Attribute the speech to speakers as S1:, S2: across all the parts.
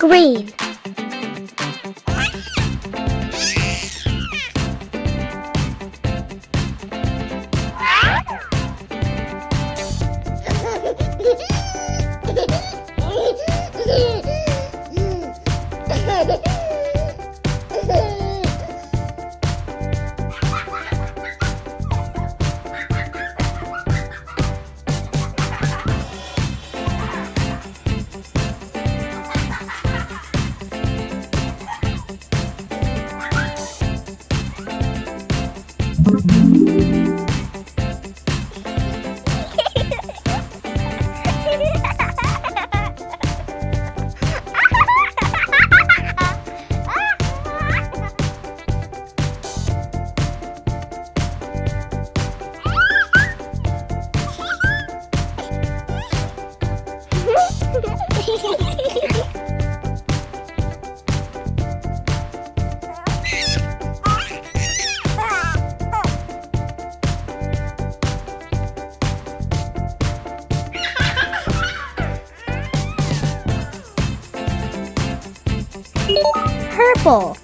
S1: green. Purple.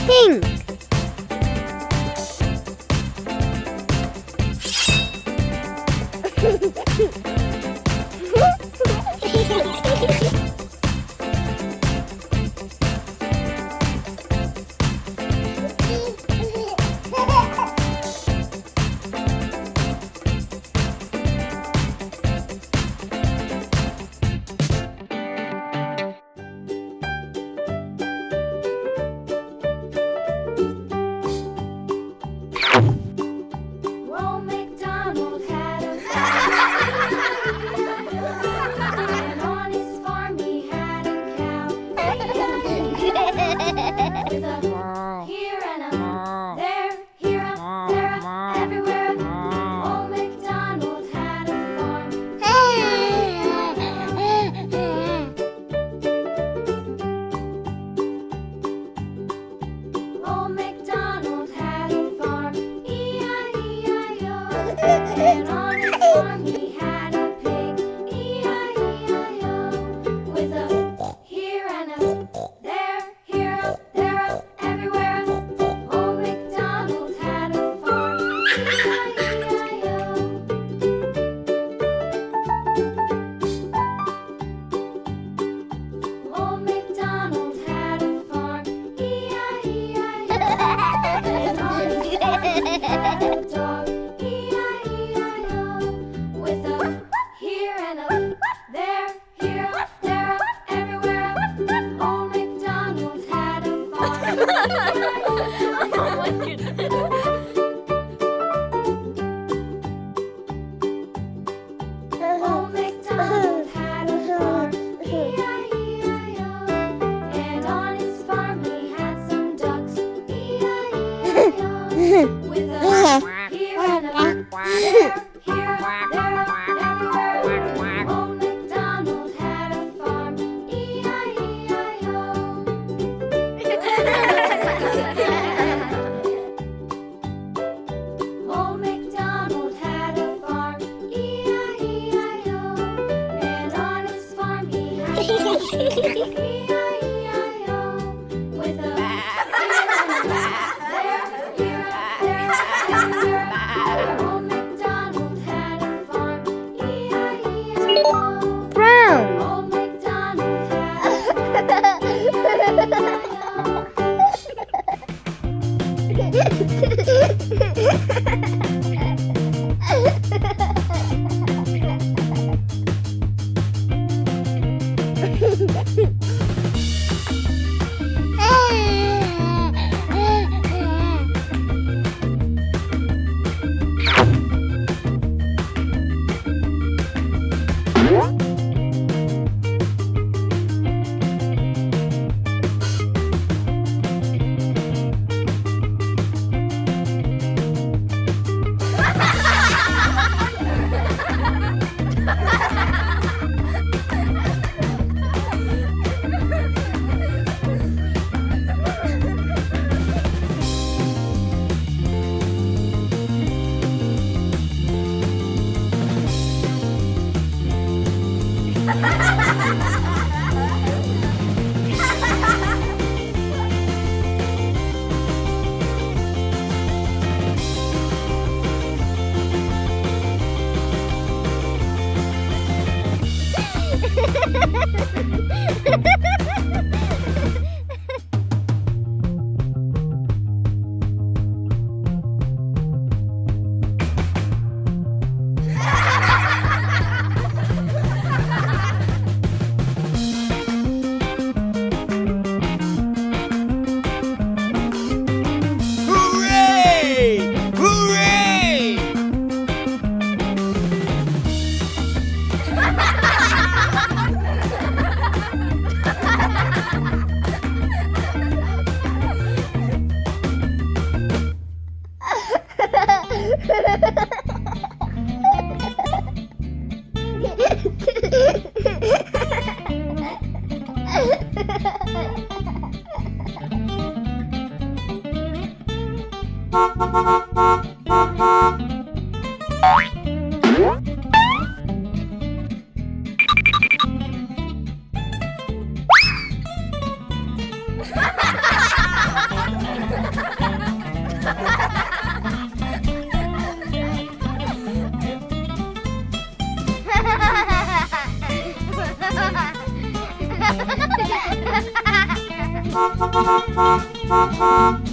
S1: Pink.
S2: And on his farm he had a pig, E-I-E-I-O, with a here and a there, here a, there a, everywhere a. Old MacDonald had a farm, E-I-E-I-O. Old MacDonald had a farm, E-I-E-I-O. And on his farm he had a dog, with a here and a there, here, there, everywhere. Old MacDonald had a Old MacDonald had a farm, E-I-E-I-O. And on his farm he had some ducks, E-I-E-I-O. With a here and a there. Here, there, everywhere. Old MacDonald had a farm, E-I-E-I-O. Old MacDonald had a farm, E-I-E-I-O. And on his farm he had E-I-E-I-O. With a there, here, there, everywhere. Old MacDonald
S3: Hooray! Hooray!
S1: Ha ha ha ha!